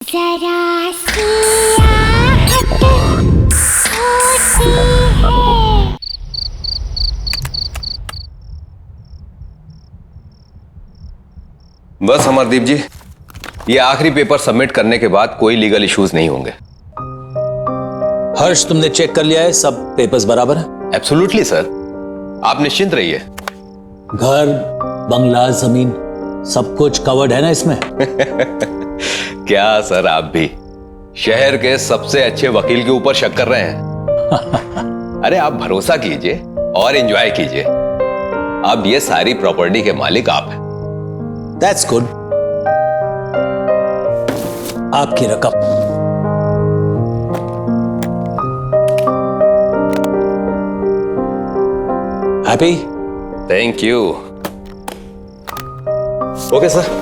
जरा सियाहत होती है। बस अमरदीप जी, ये आखिरी पेपर सबमिट करने के बाद कोई लीगल इश्यूज नहीं होंगे। हर्ष, तुमने चेक कर लिया है? सब पेपर्स बराबर है? एब्सोल्युटली सर, आप निश्चिंत रहिए। घर, बंगला, जमीन सब कुछ कवर्ड है ना इसमें? क्या सर, आप भी शहर के सबसे अच्छे वकील के ऊपर शक कर रहे हैं? अरे आप भरोसा कीजिए और एंजॉय कीजिए। अब ये सारी प्रॉपर्टी के मालिक आप हैं। That's good. आपकी रकम। Happy? Thank you. Okay sir.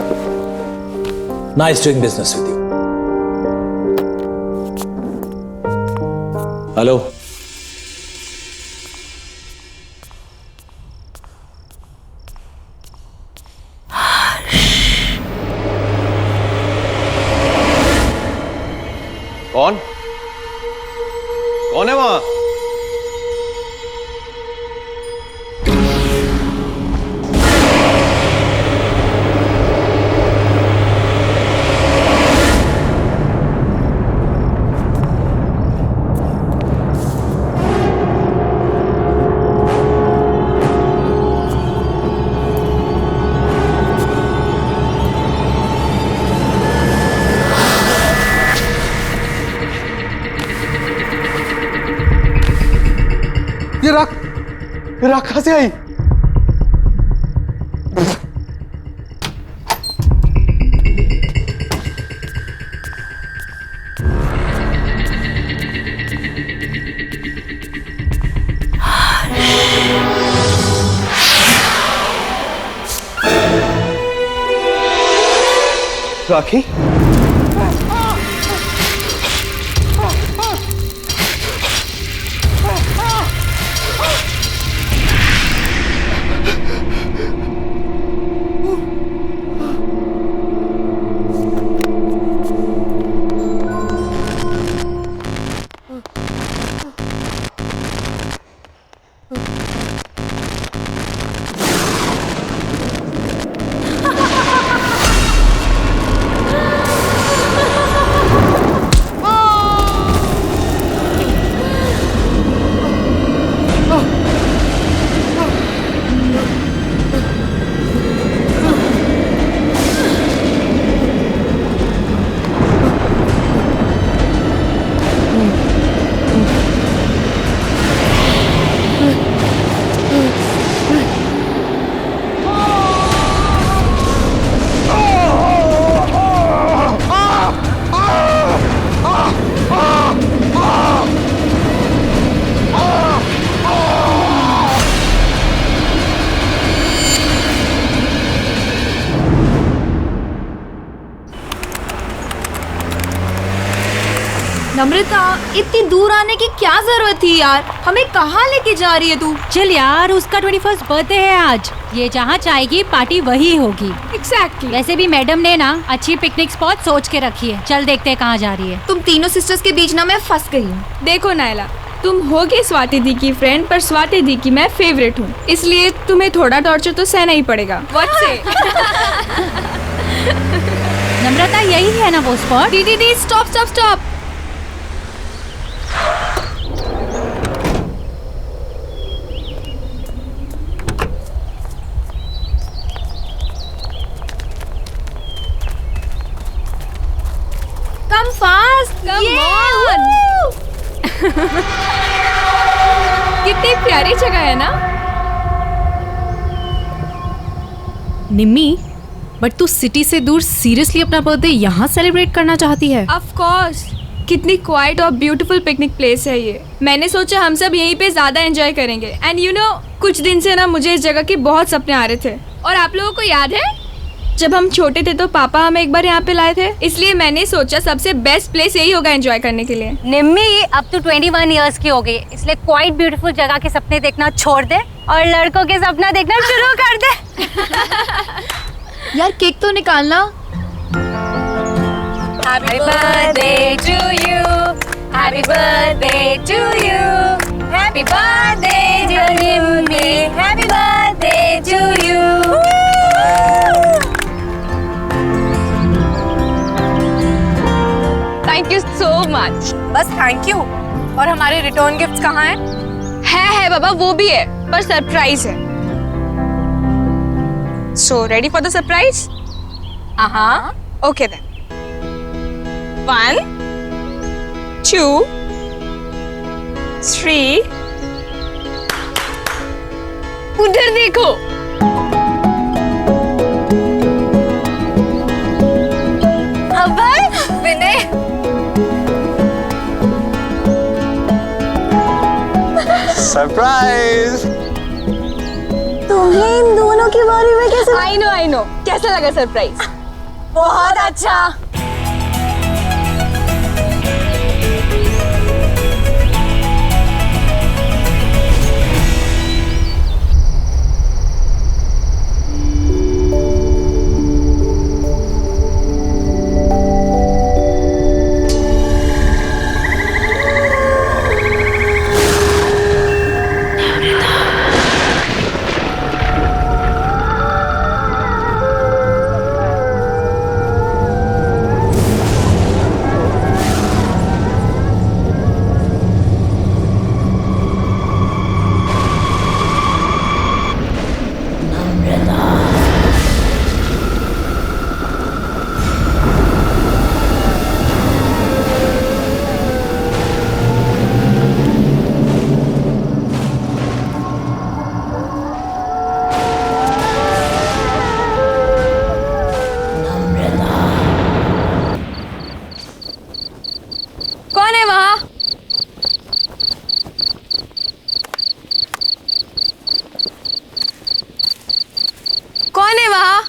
Nice doing business with you. Hello, कौन कौन है वहां? ये राख कहां से आई? राखी? नम्रता, इतनी दूर आने की क्या जरूरत थी यार? हमें कहाँ लेके जा रही है तू? चल यार, उसका 21st बर्थडे है आज। ये जहाँ चाहेगी पार्टी वही होगी। एग्जैक्टली। वैसे भी मैडम ने ना अच्छी पिकनिक स्पॉट सोच के रखी है। चल देखते हैं कहाँ जा रही है। तुम तीनों सिस्टर्स के बीच ना मैं फंस गई हूँ। देखो नायला, तुम होगी स्वाति दी की फ्रेंड, पर स्वाति दी की मैं फेवरेट हूँ, इसलिए तुम्हें थोड़ा टॉर्चर तो सहना ही पड़ेगा। व्हाट से? नम्रता, यही है ना वो स्पॉट? दीदी stop stop stop. Come fast! Come on! कितनी प्यारी जगह है ना? निम्मी, बट तू सिटी से दूर सीरियसली अपना बर्थडे यहाँ सेलिब्रेट करना चाहती है? Of course! कितनी क्वाइट और ब्यूटीफुल पिकनिक प्लेस है ये। मैंने सोचा हम सब यहीं पे ज्यादा एंजॉय करेंगे। एंड यू नो, कुछ दिन से ना मुझे इस जगह के बहुत सपने आ रहे थे। और आप लोगों को याद है जब हम छोटे थे तो पापा हमें एक बार यहाँ पे लाए थे, इसलिए मैंने सोचा सबसे बेस्ट प्लेस यही होगा एंजॉय करने के लिए। निम्मी, अब तो 21 इयर्स की हो गई, इसलिए क्वाइट ब्यूटीफुल जगह के सपने देखना छोड़ दे और लड़कों के सपना देखना शुरू कर दे। यार केक तो निकालना। Happy birthday to you. Happy birthday to you. Happy birthday dear Nimmi. Happy birthday to you. Thank you so much. बस थैंक यू। और हमारे रिटर्न गिफ्ट्स कहाँ हैं? है बाबा, वो भी है पर सरप्राइज है। So ready for the surprise? हाँ। Okay then. 1 2 3। उधर देखो। अभय, विनय, सरप्राइज। तुम्हें इन दोनों के बारे में कैसे? आई नो कैसा लगा सरप्राइज? बहुत अच्छा। कौन है वहाँ? कौन है वहाँ?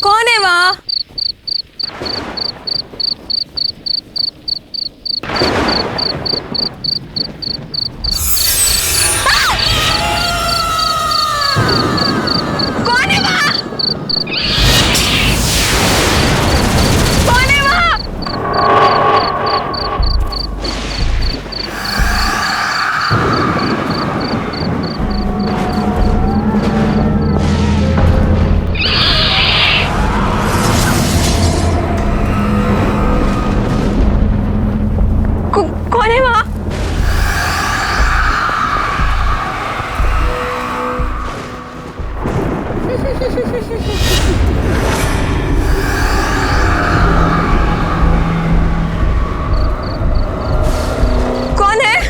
कौन है वहाँ? कौन है वहाँ? कौन है वहाँ? कौन है वहाँ? कौन है?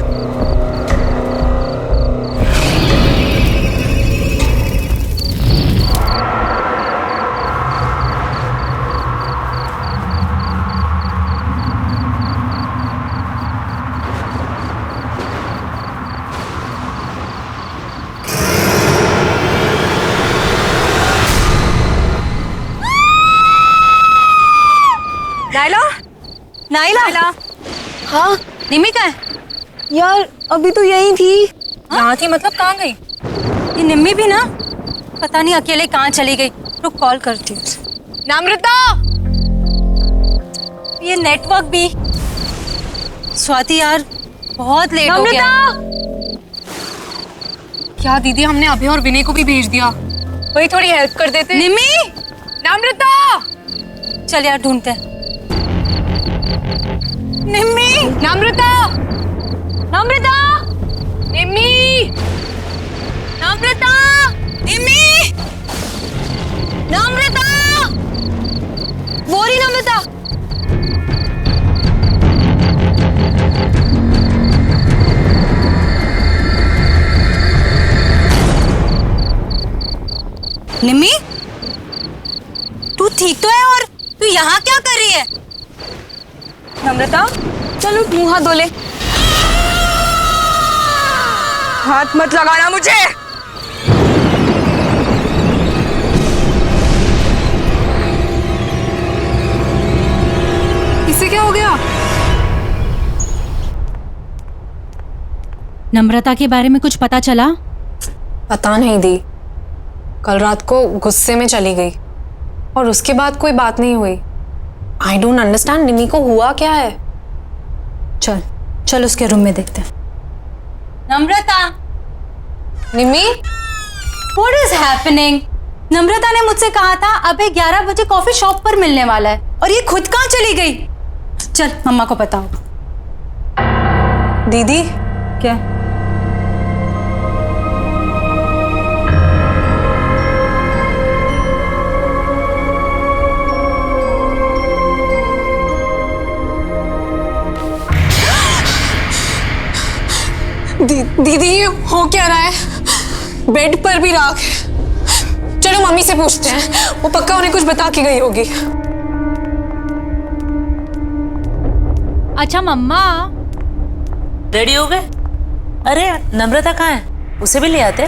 Naila, Naila. हाँ, निम्मी कहाँ है? यार अभी तो यही थी। यहाँ थी मतलब कहाँ गई? ये निम्मी भी ना पता नहीं अकेले कहाँ चली गई। रुक कॉल करती हूँ। नम्रता, ये नेटवर्क भी। स्वाति यार बहुत लेट हो गया। क्या दीदी, हमने अभी और विनय को भी भेज दिया। वही थोड़ी हेल्प कर देते। निम्मी, नम्रता, चल यार ढूंढते हैं। निम्मी, नम्रता, नम्रता, निम्मी, नम्रता, निम्मी, नम्रता, बोरी नम्रता। निम्मी, तू ठीक तो है? और तू यहाँ क्या कर रही है? नम्रता, चलो मुंह हाथ धो ले। हाथ मत लगाना मुझे। इससे क्या हो गया? नम्रता के बारे में कुछ पता चला? पता नहीं दी, कल रात को गुस्से में चली गई और उसके बाद कोई बात नहीं हुई। आई डोंट अंडरस्टैंड, निमी को हुआ क्या है? चल चल उसके रूम में देखते हैं। नम्रता, निमी, व्हाट इज हैपनिंग? नम्रता ने मुझसे कहा था अभी 11 बजे कॉफी शॉप पर मिलने वाला है और ये खुद कहाँ चली गई? चल मम्मा को बताओ। दीदी क्या? दीदी ये हो क्या रहा है? बेड पर भी राख है। चलो मम्मी से पूछते हैं, वो पक्का उन्हें कुछ बता के गई होगी। अच्छा मम्मा, रेडी हो गए? अरे नम्रता कहाँ है? उसे भी ले आते।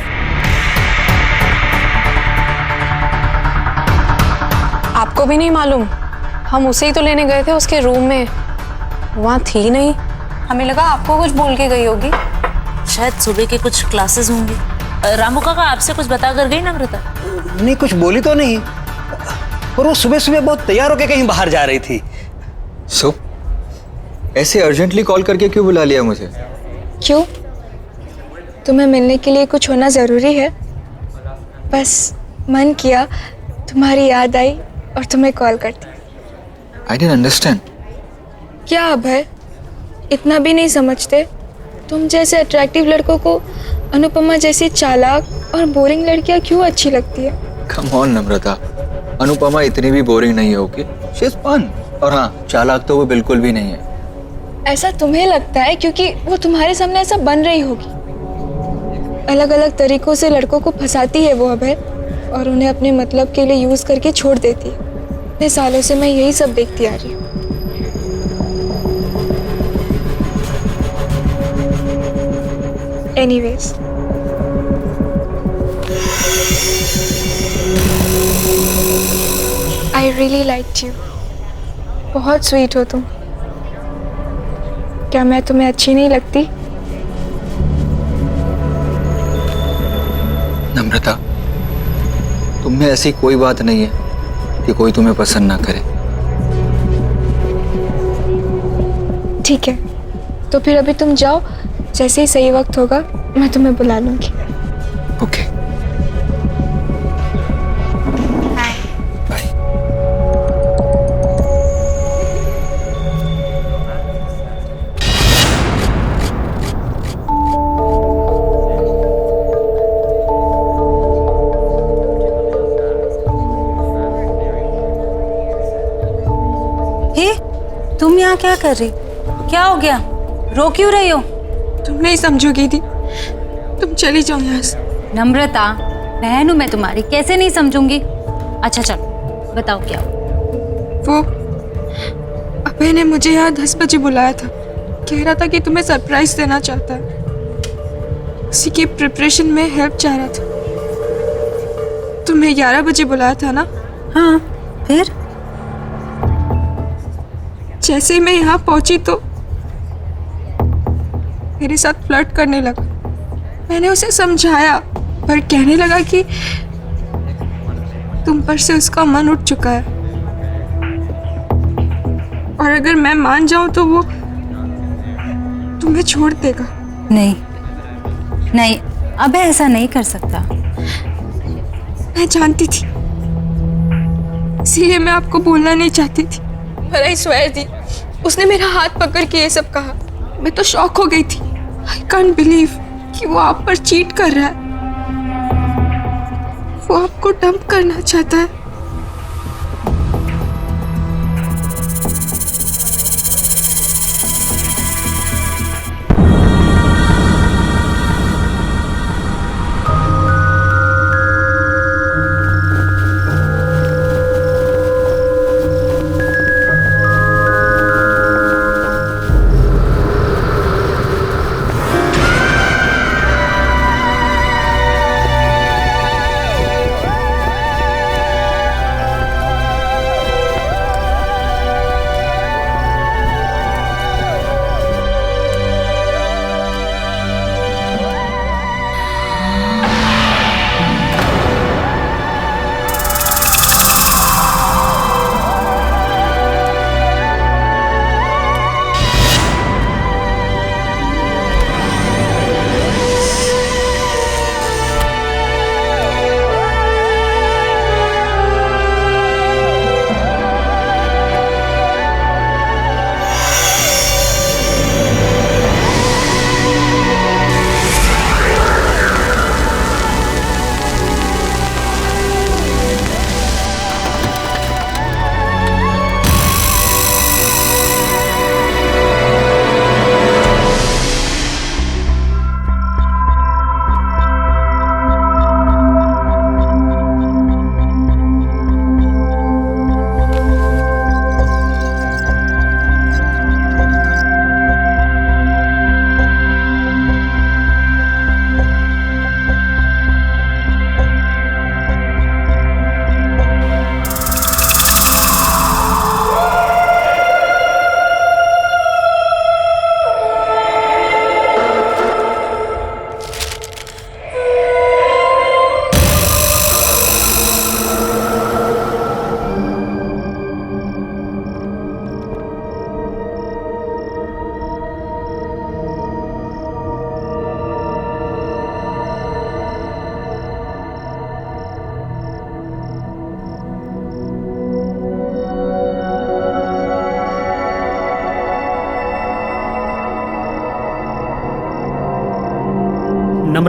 आपको भी नहीं मालूम? हम उसे ही तो लेने गए थे उसके रूम में, वहाँ थी नहीं। हमें लगा आपको कुछ बोल के गई होगी। शायद सुबह के कुछ क्लासेस होंगी। रामू काका आपसे कुछ बता कर गई नम्रता? नहीं, कुछ बोली तो नहीं, पर वो सुबह सुबह बहुत तैयार होकर कहीं बाहर जा रही थी। सो ऐसे अर्जेंटली कॉल करके क्यों बुला लिया मुझे? क्यों? तुम्हें मिलने के लिए कुछ होना ज़रूरी है? बस मन किया, तुम्हारी याद आई और तुम्हें कॉल कर दी। I didn't understand. क्या अभय, इतना भी नहीं समझते? तुम जैसे अट्रैक्टिव लड़कों को अनुपमा जैसी चालाक और बोरिंग लड़कियां क्यों अच्छी लगती है? कम ऑन नम्रता, अनुपमा इतनी भी बोरिंग नहीं होगी। She is fun. और हाँ, चालाक तो वो बिल्कुल भी नहीं है। ऐसा तुम्हें लगता है क्योंकि वो तुम्हारे सामने ऐसा बन रही होगी। अलग अलग तरीकों से लड़कों को फंसाती है वो अभय, और उन्हें अपने मतलब के लिए यूज करके छोड़ देती है। इतने सालों से मैं यही सब देखती आ रही हूँ। Anyways, I really liked you. बहुत स्वीट हो तुम। क्या मैं तुम्हें अच्छी नहीं लगती? नम्रता, तुम में ऐसी कोई बात नहीं है कि कोई तुम्हें पसंद ना करे। ठीक है, तो फिर अभी तुम जाओ, जैसे ही सही वक्त होगा मैं तुम्हें बुला लूंगी। Okay, bye. हे, तुम यहाँ क्या कर रही? क्या हो गया? रो क्यों रही हो? तुम नहीं समझोगी दी, तुम चली जाओ यहाँ से। नम्रता, बहन हूँ मैं तुम्हारी, कैसे नहीं समझूंगी? अच्छा चल बताओं क्या हुआ? वो अभय ने मुझे यहाँ 10 बजे बुलाया था। कह रहा था कि तुम्हें सरप्राइज देना चाहता है। उसी की प्रिपरेशन में हेल्प चाह रहा था। तुम्हें 11 बजे बुलाया था ना? हाँ, फिर? जैसे ही मैं यहाँ पहुंची तो मेरे साथ फ्लर्ट करने लगा। मैंने उसे समझाया, पर कहने लगा कि तुम पर से उसका मन उठ चुका है और अगर मैं मान जाऊं तो वो तुम्हें छोड़ देगा। नहीं नहीं, अब ऐसा नहीं कर सकता। मैं जानती थी, इसीलिए मैं आपको बोलना नहीं चाहती थी, पर आई स्वेयर दी, उसने मेरा हाथ पकड़ के ये सब कहा। मैं तो शॉक हो गई थी। आई कांट बिलीव कि वो आप पर चीट कर रहा है। वो आपको डंप करना चाहता है।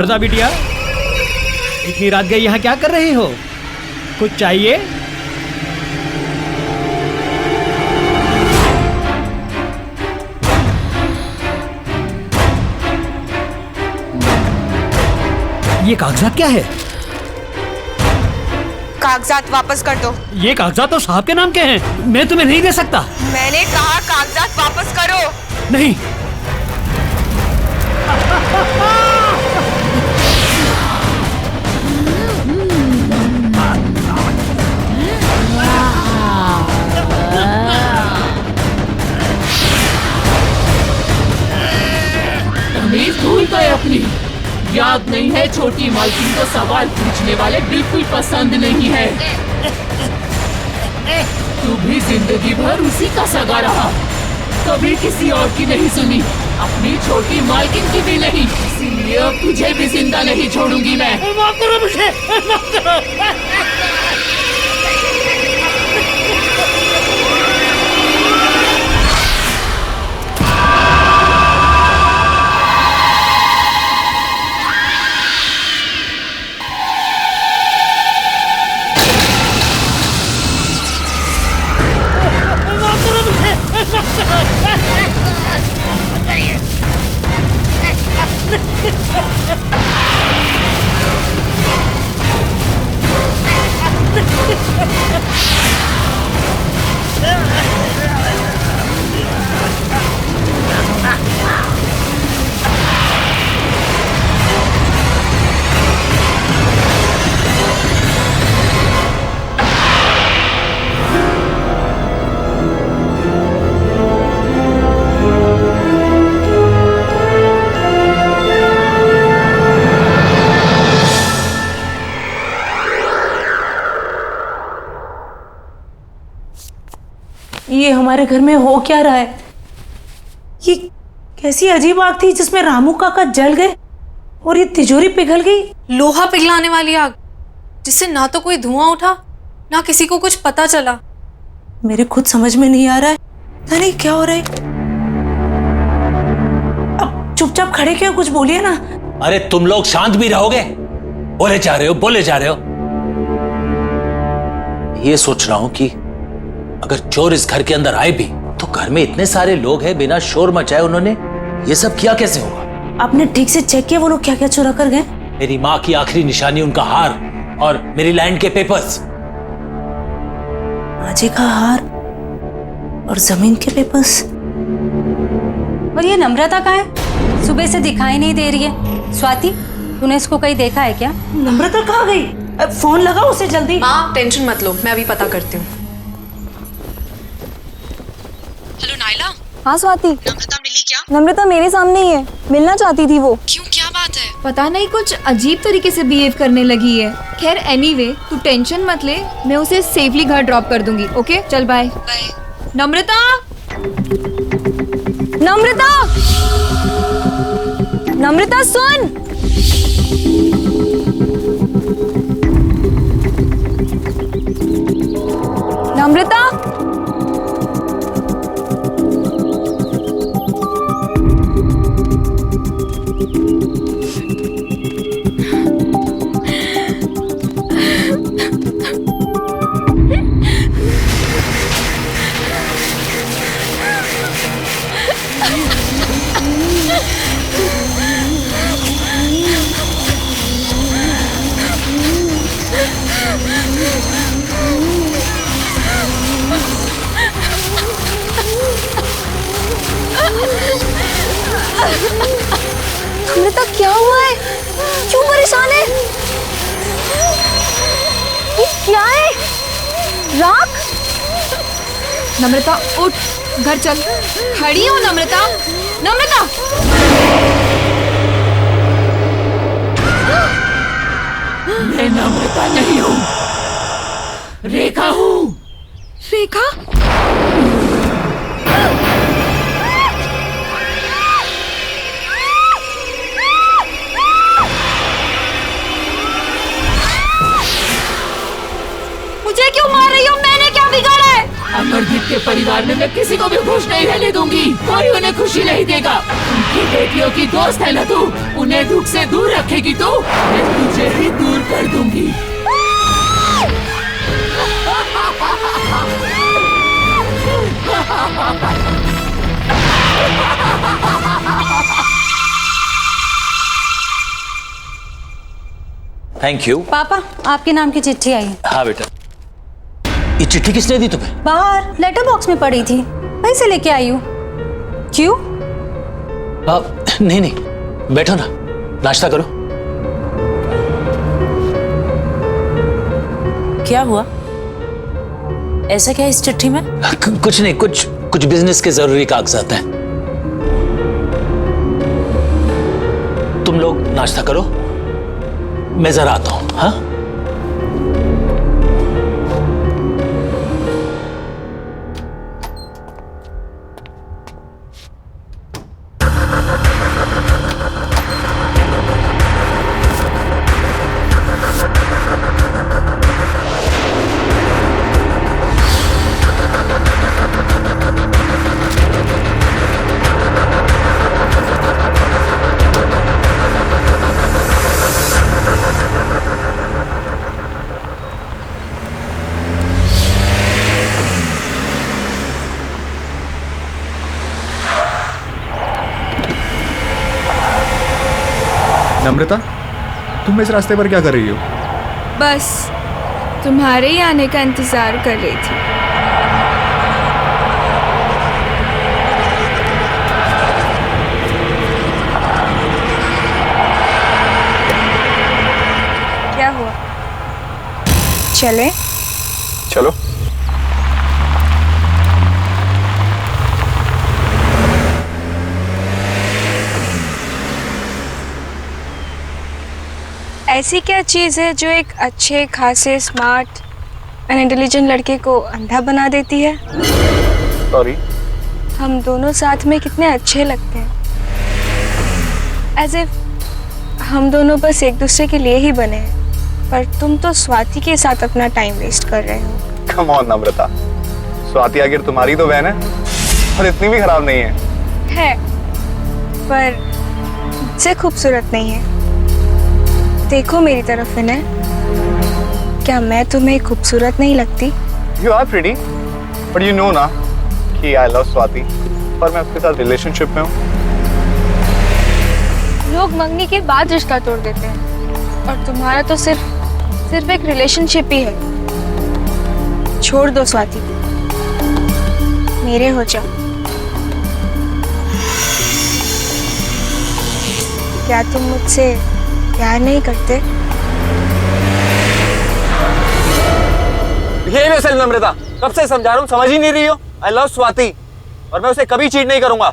नम्रता बिटिया, इतनी रात गई यहाँ क्या कर रही हो? कुछ चाहिए? ये कागजात क्या है? कागजात वापस कर दो। ये कागजात तो साहब के नाम के हैं, मैं तुम्हें नहीं दे सकता। मैंने कहा कागजात वापस करो। नहीं। तमीज भूल गए अपनी। याद नहीं है छोटी मालकिन को सवाल पूछने वाले बिल्कुल पसंद नहीं है। तू भी जिंदगी भर उसी का सगा रहा, कभी किसी और की नहीं सुनी, अपनी छोटी मालकिन की भी नहीं। इसीलिए अब तुझे भी जिंदा नहीं छोड़ूंगी मैं। माफ करो मुझे, माफ करो। ये हमारे घर में हो क्या रहा है? ये कैसी अजीब आग थी जिसमें रामू काका जल गए और ये तिजोरी पिघल गई। लोहा पिघलाने वाली आग, जिससे ना तो कोई धुआं उठा ना किसी को कुछ पता चला। मेरे खुद समझ में नहीं आ रहा है, पता नहीं क्या हो रहा है। अब चुपचाप खड़े क्यों, कुछ बोलिए ना। अरे तुम लोग शांत भी रहोगे? बोले जा रहे हो, बोले जा रहे हो। ये सोच रहा हूं कि अगर चोर इस घर के अंदर आए भी तो घर में इतने सारे लोग हैं, बिना शोर मचाए उन्होंने ये सब किया कैसे होगा? आपने ठीक से चेक किया वो लोग क्या क्या चुरा कर गए? मेरी माँ की आखिरी निशानी, उनका हार और मेरी लैंड के पेपर्स। माँ जी का हार और जमीन के पेपर्स। और ये नम्रता कहाँ है? सुबह से दिखाई नहीं दे रही है। स्वाति, तूने इसको कहीं देखा है क्या? नम्रता कहाँ गई? फोन लगाओ उसे जल्दी। माँ टेंशन मत लो, मैं अभी पता करती हूँ। Hello Naila. हाँ स्वाति। नम्रता मिली क्या? नम्रता मेरे सामने ही है, मिलना चाहती थी वो। क्यों, क्या बात है? पता नहीं, कुछ अजीब तरीके से बिहेव करने लगी है। खैर एनीवे, तू टेंशन मत ले, मैं उसे सेफली घर ड्रॉप कर दूंगी। ओके चल बाय। नम्रता, नम्रता, नम्रता सुन। नम्रता, नम्रता क्या हुआ है? क्यों परेशान है? ये क्या है? राख? नम्रता उठ, घर चल। खड़ी हो नम्रता, नम्रता। मैं नम्रता नहीं हूँ, रेखा हूँ। रेखा? मुझे क्यों मार रही हो? मैंने क्या बिगाड़ा है? अमरदीप के परिवार में मैं किसी को भी खुश नहीं रहने दूंगी। कोई उन्हें खुशी नहीं देगा। उनकी उनकी बेटियों की दोस्त है ना तू, उन्हें दुख से दूर रखेगी तू, मैं तुझे भी दूर कर दूंगी। Thank you. पापा आपके नाम की चिट्ठी आई है। हाँ बेटा, ये चिट्ठी किसने दी तुम्हें? बाहर लेटर बॉक्स में पड़ी थी, वहीं से लेके आई हूँ। क्यों? नहीं नहीं, बैठो ना, नाश्ता करो। क्या हुआ? ऐसा क्या इस चिट्ठी में? कुछ नहीं, कुछ बिजनेस के जरूरी कागजात हैं। तुम लोग नाश्ता करो, मैं जरा आता हूं। हाँ, नम्रता, तुम इस रास्ते पर क्या कर रही हो? बस तुम्हारे ही आने का इंतजार कर रही थी। क्या हुआ? चले? चलो। ऐसी क्या चीज़ है जो एक अच्छे खासे स्मार्ट एंड इंटेलिजेंट लड़के को अंधा बना देती है? सॉरी। हम दोनों साथ में कितने अच्छे लगते हैं, एज इफ हम दोनों बस एक दूसरे के लिए ही बने हैं, पर तुम तो स्वाति के साथ अपना टाइम वेस्ट कर रहे हो। कम ऑन नम्रता, स्वाति आखिर तुम्हारी तो बहन है और इतनी भी खराब नहीं है। पर मुझसे खूबसूरत नहीं है। देखो मेरी तरफ विनय, क्या मैं तुम्हें खूबसूरत नहीं लगती? You are pretty, but you know ना कि I love स्वाति और मैं उसके साथ रिलेशनशिप में हूँ। लोग मंगनी के बाद रिश्ता तोड़ देते हैं और तुम्हारा तो सिर्फ एक रिलेशनशिप ही है। छोड़ दो स्वाति, मेरे हो जाओ। क्या तुम मुझसे प्यार नहीं करते? नम्रता, कब से समझा रहा हूँ, समझ ही नहीं रही हो। आई लव स्वाति और मैं उसे कभी चीट नहीं करूंगा।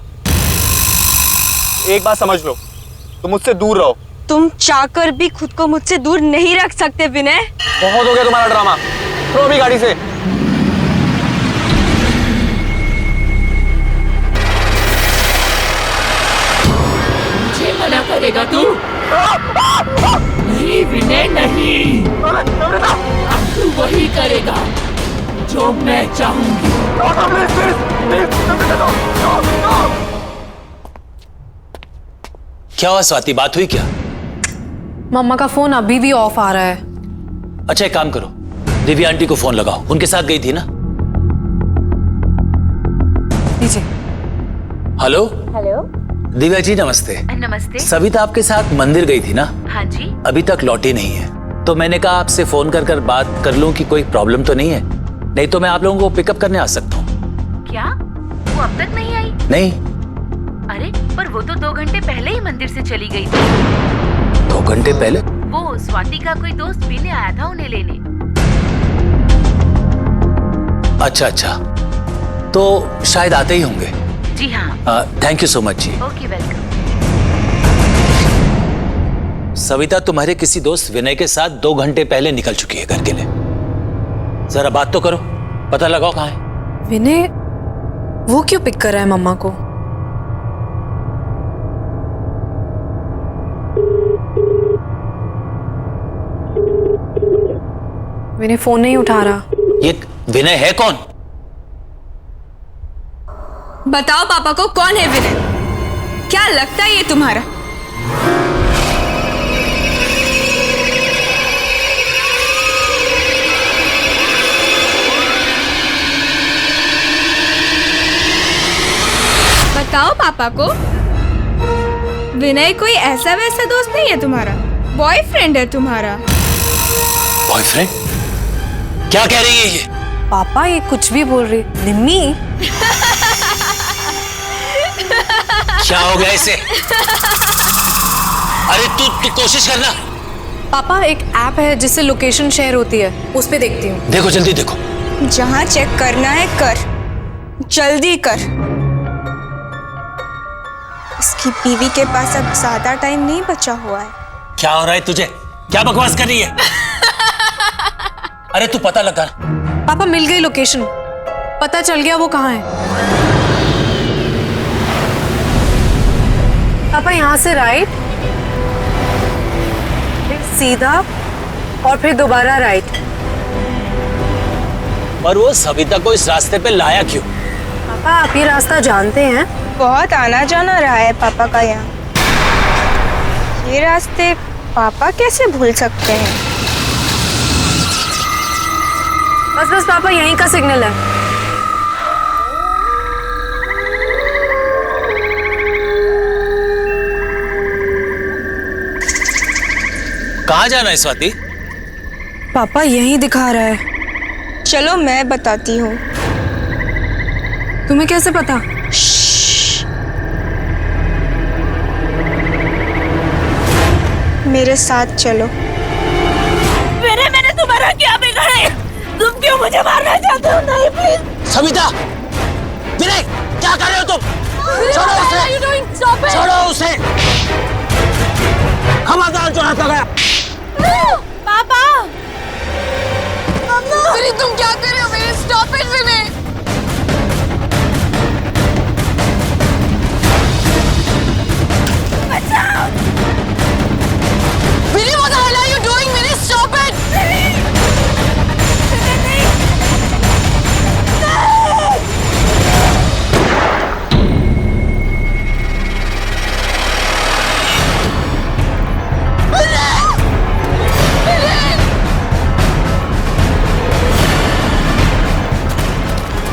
एक बात समझ लो, तुम मुझसे दूर रहो। तुम चाहकर भी खुद को मुझसे दूर नहीं रख सकते विनय। बहुत हो गया तुम्हारा ड्रामा, उतरो अभी गाड़ी से। मुझे मना करेगा तू? नहीं विनय नहीं, अब तू वही करेगा जो मैं चाहूंगी। क्या हुआ स्वाति, बात हुई क्या? मम्मा का फोन अभी भी ऑफ आ रहा है। अच्छा एक काम करो, दिव्या आंटी को फोन लगाओ, उनके साथ गई थी ना? लीजिए। Hello hello. दिव्या जी नमस्ते। नमस्ते। सविता आपके साथ मंदिर गई थी ना? हाँ जी। अभी तक लौटी नहीं है, तो मैंने कहा आपसे फोन कर बात कर लूं कि कोई प्रॉब्लम तो नहीं है, नहीं तो मैं आप लोगों को पिकअप करने आ सकता हूँ। क्या वो अब तक नहीं आई? नहीं। अरे पर वो तो 2 घंटे पहले ही मंदिर से चली गई थी। 2 घंटे पहले? वो स्वाति का कोई दोस्त पीने आया था उन्हें लेने। अच्छा, तो शायद आते ही होंगे। जी हाँ। थैंक यू सो मच जी। Okay welcome. सविता तुम्हारे किसी दोस्त विनय के साथ 2 घंटे पहले निकल चुकी है घर के लिए। जरा बात तो करो, पता लगाओ कहाँ है। विनय वो क्यों पिक कर रहा है मम्मा को? विनय फोन नहीं उठा रहा। ये विनय है कौन? बताओ पापा को कौन है विनय? क्या लगता है ये तुम्हारा? बताओ पापा को। विनय कोई ऐसा वैसा दोस्त नहीं है तुम्हारा, बॉयफ्रेंड है तुम्हारा। बॉयफ्रेंड? क्या कह रही है ये? पापा ये कुछ भी बोल रही। निम्मी क्या हो गया इसे? अरे तू कोशिश करना। पापा एक ऐप है जिससे लोकेशन शेयर होती है, उस पे देखती हूँ। देखो जल्दी देखो। जहाँ चेक करना है कर, जल्दी कर। इसकी बीवी के पास अब ज्यादा टाइम नहीं बचा हुआ है। क्या हो रहा है तुझे? क्या बकवास कर रही है? अरे तू पता लगा। पापा मिल गई लोकेशन, पता चल गया वो कहाँ है। पापा यहाँ से राइट, फिर सीधा और फिर दोबारा राइट। और वो सविता को इस रास्ते पे लाया क्यों? पापा आप ये रास्ता जानते हैं? बहुत आना जाना रहा है पापा का यहाँ। ये रास्ते पापा कैसे भूल सकते हैं? बस बस पापा यहीं का सिग्नल है। कहाँ जाना है स्वाति? पापा यहीं दिखा रहा है। चलो मैं बताती हूँ। तुम्हें कैसे पता? मेरे साथ चलो। मैंने तुम्हारा क्या बिगाड़ा? तुम क्यों मुझे मारना चाहते हो? नहीं प्लीज। सविता, विनय, क्या कर रहे हो तुम? छोड़ो उसे, छोड़ो उसे। खबरदार जो हाथ लगाया। पापा! विनय तुम क्या कर रहे हो? विनय स्टॉप इट विनय! बचाओ! विनय what the hell are you doing? Vinay stop it!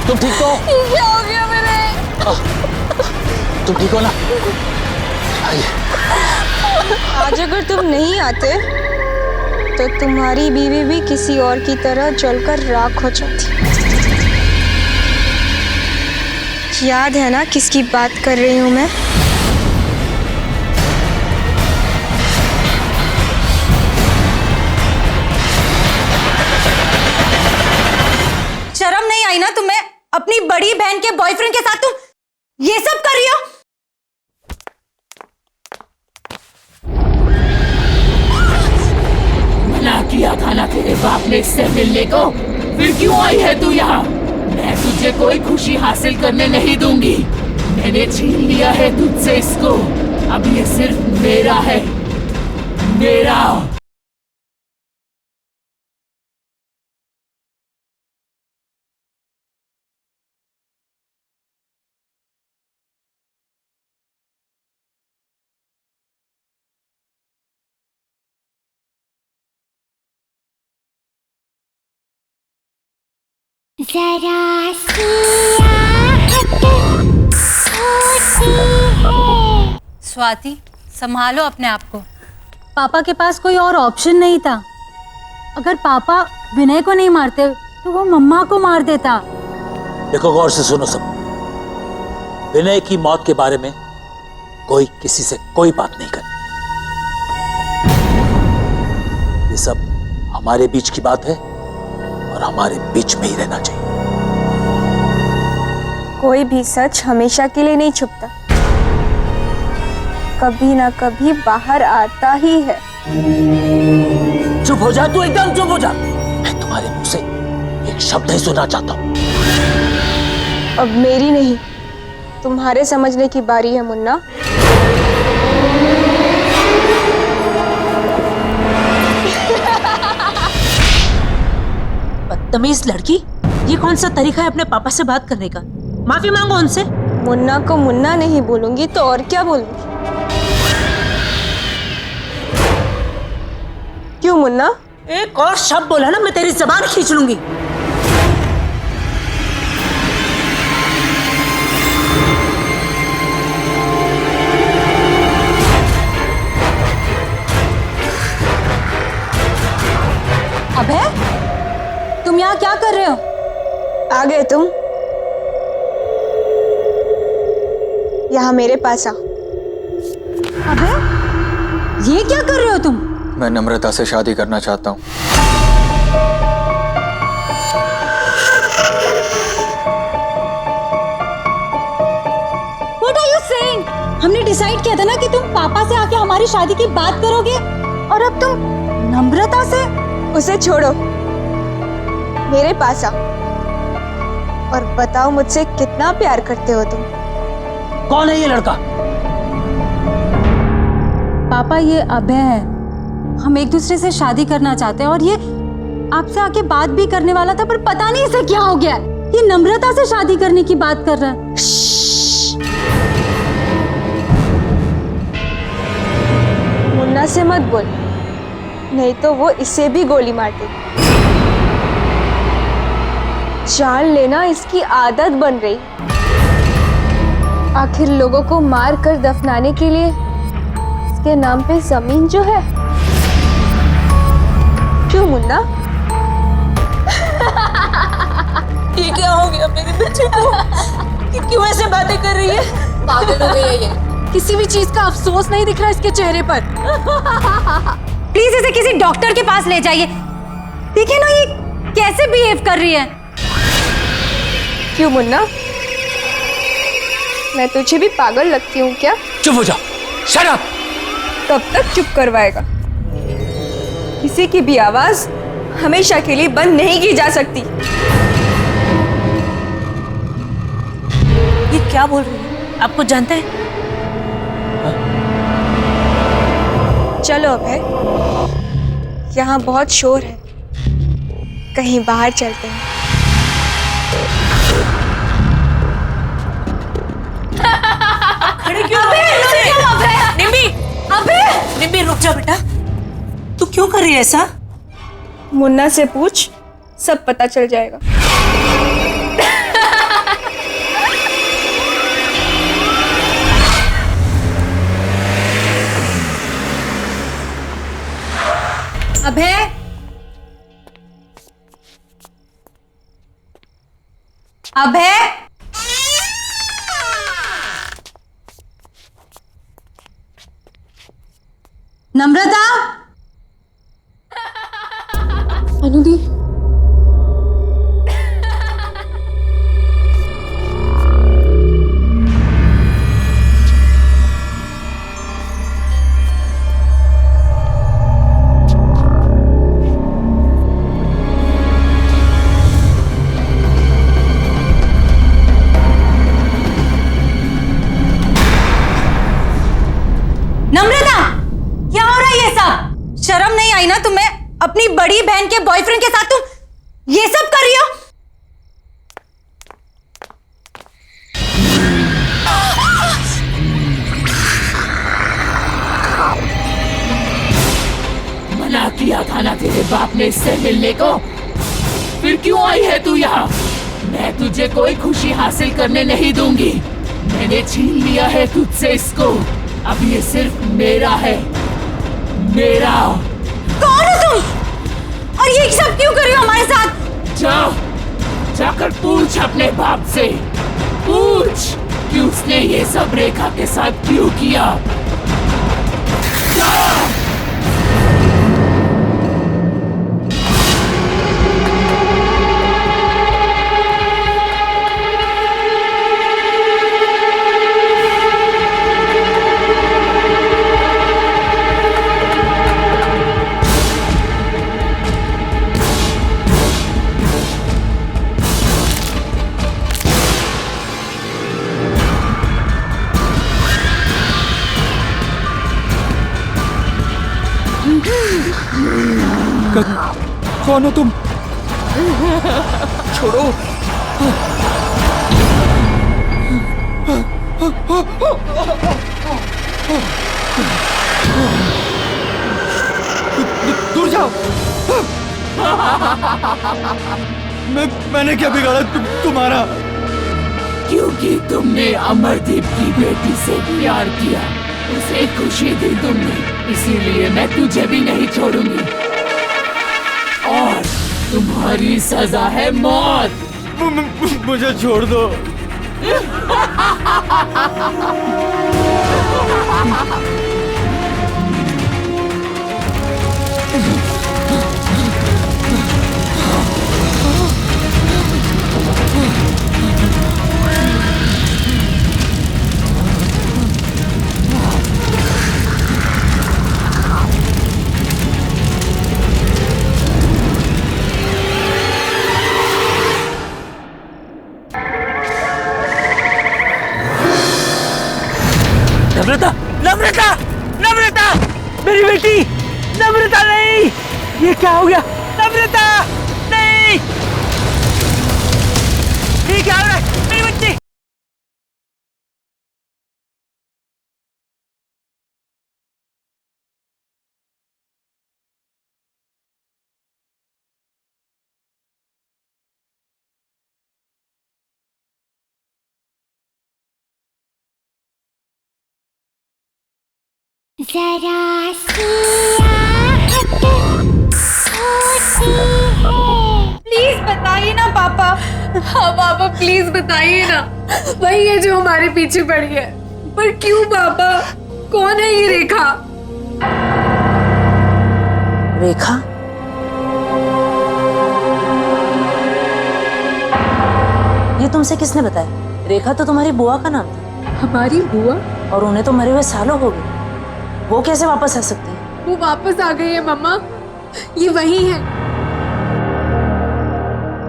तुम ठीक तो? क्या हो गया विनय? तुम ठीक हो ना? आज अगर तुम नहीं आते तो तुम्हारी बीवी भी किसी और की तरह जलकर राख हो जाती। याद है ना किसकी बात कर रही हूँ मैं? शर्म नहीं आई ना तुम्हें? अपनी बड़ी बहन के बॉयफ्रेंड के साथ तुम ये सब कर रही हो? मना किया था ना तेरे बाप ने इससे मिलने को, फिर क्यों आई है तू यहाँ? मैं तुझे कोई खुशी हासिल करने नहीं दूंगी। मैंने छीन लिया है तुझसे इसको, अब ये सिर्फ मेरा है, मेरा। जरा सी आहट होती है। स्वाति संभालो अपने आप को। पापा के पास कोई और ऑप्शन नहीं था। अगर पापा विनय को नहीं मारते तो वो मम्मा को मार देता। देखो गौर से सुनो सब। विनय की मौत के बारे में कोई किसी से कोई बात नहीं करे। ये सब हमारे बीच की बात है और हमारे बीच में ही रहना चाहिए। कोई भी सच हमेशा के लिए नहीं छुपता, कभी ना कभी बाहर आता ही है। चुप हो जा तू, एकदम चुप हो जा। मैं तुम्हारे मुंह से एक शब्द ही सुनना चाहता हूं। अब मेरी नहीं तुम्हारे समझने की बारी है मुन्ना। बदतमीज लड़की, ये कौन सा तरीका है अपने पापा से बात करने का? माफी मांगो उनसे। मुन्ना को मुन्ना नहीं बोलूंगी तो और क्या बोलूंगी? क्यों मुन्ना? एक और शब्द बोला ना मैं तेरी जबान खींच लूंगी। अभय, तुम यहाँ क्या कर रहे हो? आ गए तुम? यहाँ मेरे पास आओ। अभय, ये क्या कर रहे हो तुम? मैं नम्रता से शादी करना चाहता हूँ। What are you saying? हमने डिसाइड किया था ना कि तुम पापा से आके हमारी शादी की बात करोगे, और अब तुम नम्रता से? उसे छोड़ो, मेरे पास आओ और बताओ मुझसे कितना प्यार करते हो तुम। कौन है ये लड़का? पापा, ये अभय है। हम एक दूसरे से शादी करना चाहते हैं और ये आपसे आके बात भी करने वाला था, पर पता नहीं इसे क्या हो गया। ये नम्रता से शादी करने की बात कर रहा है। मुन्ना से मत बोल, नहीं तो वो इसे भी गोली मार देगी। जान लेना इसकी आदत बन रही। आखिर लोगों को मार कर दफनाने के लिए इसके नाम पे जमीन जो है। क्यों मुन्ना? ये क्या हो गया मेरे बच्चे को? कि क्यों ऐसे बातें कर रही है? पागल हो गई है ये। किसी भी चीज का अफसोस नहीं दिख रहा इसके चेहरे पर। प्लीज इसे किसी डॉक्टर के पास ले जाइए। देखिए ना ये कैसे बिहेव कर रही है। क्यों मुन्ना, मैं तुझे भी पागल लगती हूँ क्या? चुप हो जाओ, शट अप। कब तक चुप करवाएगा? किसी की भी आवाज हमेशा के लिए बंद नहीं की जा सकती। ये क्या बोल रही है? आपको जानते हैं? चलो अभय, यहाँ बहुत शोर है, कहीं बाहर चलते हैं। खड़े क्यों हो? निम्मी, निम्मी रुक जा बेटा। तू क्यों कर रही है ऐसा? मुन्ना से पूछ, सब पता चल जाएगा। अभय, अभय, नम्रता, अनुदी, नम्रता, क्या हो रहा है ये सब? शर्म नहीं आई ना तुम्हें? अपनी बड़ी बहन के बॉयफ्रेंड के साथ तुम ये सब कर रही हो? मना किया था ना तेरे बाप ने इससे मिलने को, फिर क्यों आई है तू यहाँ? मैं तुझे कोई खुशी हासिल करने नहीं दूंगी। मैंने छीन लिया है तुझसे इसको, अब ये सिर्फ मेरा है, मेरा। कौन हो तुम? और ये सब क्यों कर रही हो हमारे साथ? जाकर पूछ अपने बाप से, पूछ कि उसने ये सब रेखा के साथ क्यों किया। जा। कौन हो तुम? छोड़ो। दूर जाओ। मैंने क्या बिगाड़ा तुम्हारा? क्योंकि तुमने अमरदीप की बेटी से प्यार किया, उसे खुशी दी तुमने, इसीलिए मैं तुझे भी नहीं छोड़ूंगी। और तुम्हारी सजा है मौत। मुझे छोड़ दो। नम्रता, नम्रता, नम्रता, मेरी बेटी, नम्रता नहीं, ये क्या हो गया? नम्रता, नहीं, ये क्या हो रहा है? मेरी बच्ची। जरा सी आहट होती है। प्लीज बताइए ना पापा। हाँ पापा प्लीज बताइए ना, वही है जो हमारे पीछे पड़ी है। पर क्यों पापा? कौन है ये रेखा? रेखा? ये तुमसे किसने बताया? रेखा तो तुम्हारी बुआ का नाम था। हमारी बुआ? और उन्हें तो मरे हुए सालों हो गए, वो कैसे वापस आ सकती है? वो वापस आ गई है मम्मा, ये वही है।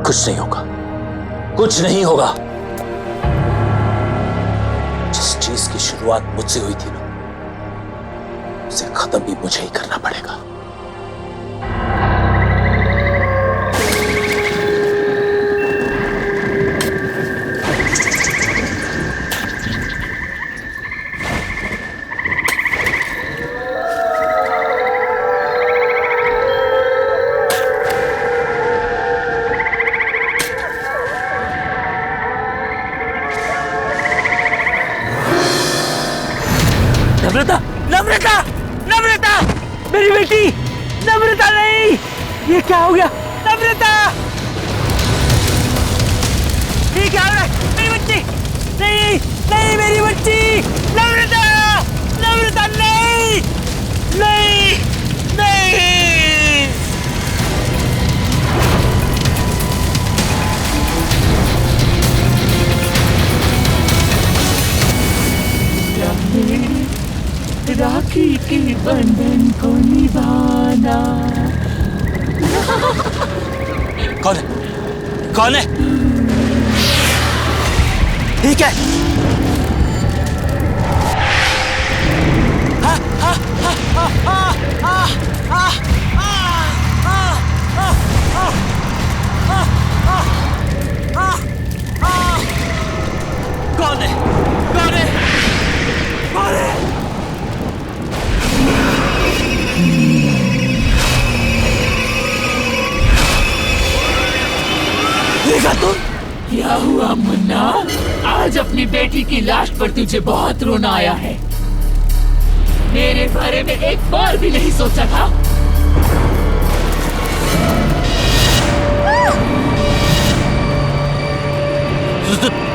कुछ नहीं होगा, कुछ नहीं होगा। जिस चीज की शुरुआत मुझसे हुई थी ना, उसे खत्म भी मुझे ही करना पड़ेगा। नम्रता, नम्रता, नम्रता, मेरी बेटी, नम्रता नहीं, ये क्या हो गया? नम्रता, ये क्या हो रहा है? मेरी बच्ची, नहीं, नहीं, मेरी बच्ची, नम्रता, नम्रता नहीं, नहीं, नहीं। राखी के बंधन को निभाना। कौन है? कौन है? ठीक है। कौन है? कौन है? कौन है? देखा तुम? क्या हुआ मुन्ना? आज अपनी बेटी की लाश पर तुझे बहुत रोना आया है। मेरे बारे में एक बार भी नहीं सोचा था।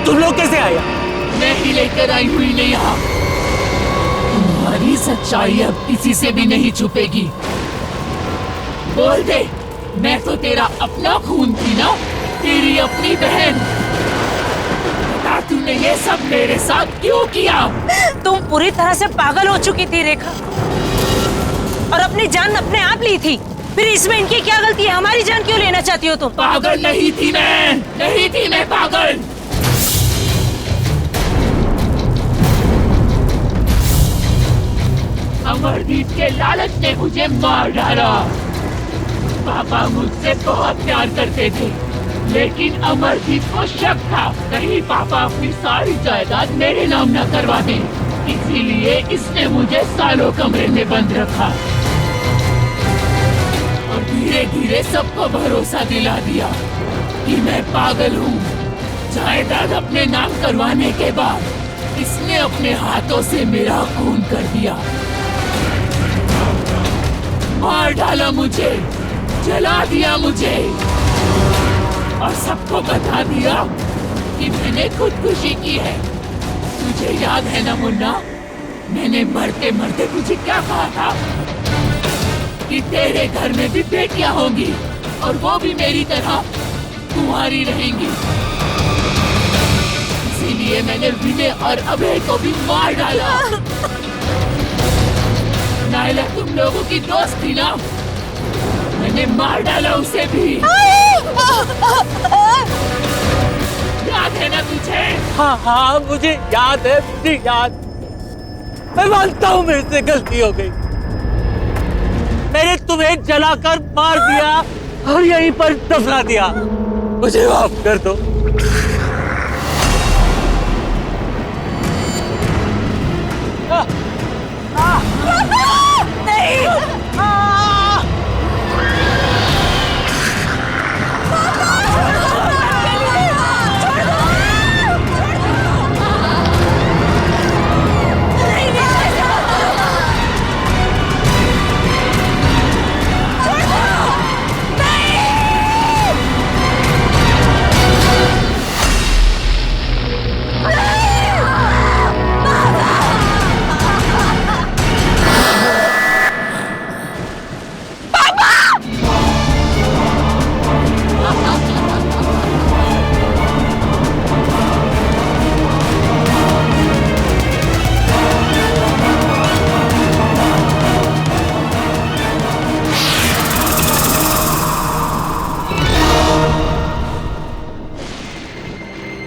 तुम लोग कैसे आए? मैं ही लेकर आई हुई नहीं यहाँ। तुम्हारी सच्चाई अब किसी से भी नहीं छुपेगी। बोल दे, मैं तो तेरा अपना खून थी ना, तेरी अपनी बहन। बता, तूने ये सब मेरे साथ क्यों किया? तुम पूरी तरह से पागल हो चुकी थी रेखा, और अपनी जान अपने आप ली थी। फिर इसमें इनकी क्या गलती है? हमारी जान क्यों लेना चाहती हो तुम? पागल नहीं थी मैं, नहीं थी मैं पागल। अमरदीप के लालच ने मुझे मार डाला। पापा मुझसे बहुत प्यार करते थे, लेकिन अमरजीत को शक था कहीं पापा अपनी सारी जायदाद मेरे नाम न करवा दें, इसीलिए इसने मुझे सालों कमरे में बंद रखा और धीरे धीरे सबको भरोसा दिला दिया कि मैं पागल हूँ। जायदाद अपने नाम करवाने के बाद इसने अपने हाथों से मेरा खून कर दिया, मार डाला मुझे, जला दिया मुझे और सबको बता दिया कि मैंने खुदकुशी की है। तुझे याद है ना मुन्ना, मैंने मरते मरते तुझे क्या कहा था कि तेरे घर में भी बेटियां होंगी और वो भी मेरी तरह कुंवारी रहेंगी। इसीलिए मैंने विनय और अभय को भी मार डाला। नायला तुम लोगों की दोस्त थी ना, मैंने मार डाला उसे भी। याद है ना तुझे? हाँ हाँ मुझे याद है, मुझे याद। मैं मानता हूँ मेरे से गलती हो गई, मैंने तुम्हें जलाकर मार दिया और यहीं पर दफना दिया, मुझे माफ कर दो।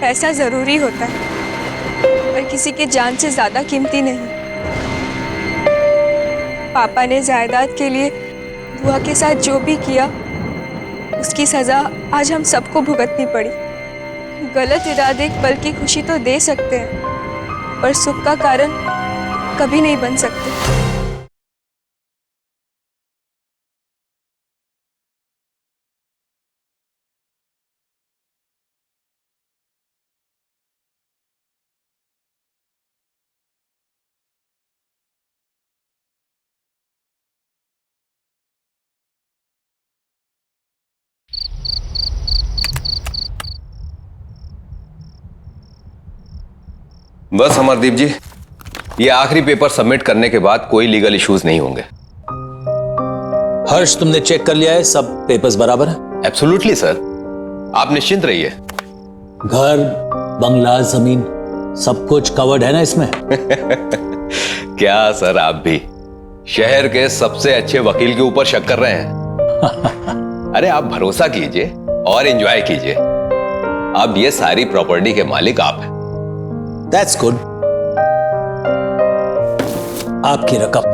पैसा जरूरी होता है पर किसी की जान से ज्यादा कीमती नहीं। पापा ने जायदाद के लिए बुआ के साथ जो भी किया उसकी सजा आज हम सबको भुगतनी पड़ी। गलत इरादे एक पल की खुशी तो दे सकते हैं पर सुख का कारण कभी नहीं बन सकते। बस अमरदीप जी, ये आखिरी पेपर सबमिट करने के बाद कोई लीगल इश्यूज नहीं होंगे। हर्ष, तुमने चेक कर लिया है? सब पेपर्स बराबर है? एब्सोल्युटली सर, आप निश्चिंत रहिए। घर, बंगला, जमीन सब कुछ कवर्ड है ना इसमें? क्या सर, आप भी शहर के सबसे अच्छे वकील के ऊपर शक कर रहे हैं? अरे आप भरोसा कीजिए और एंजॉय कीजिए। अब ये सारी प्रॉपर्टी के मालिक आप हैं। That's good. आपकी रकम।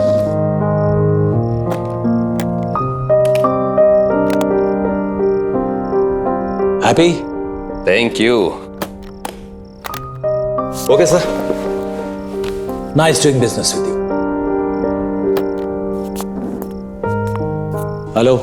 Happy? Thank you. Okay, sir. Nice doing business with you. Hello.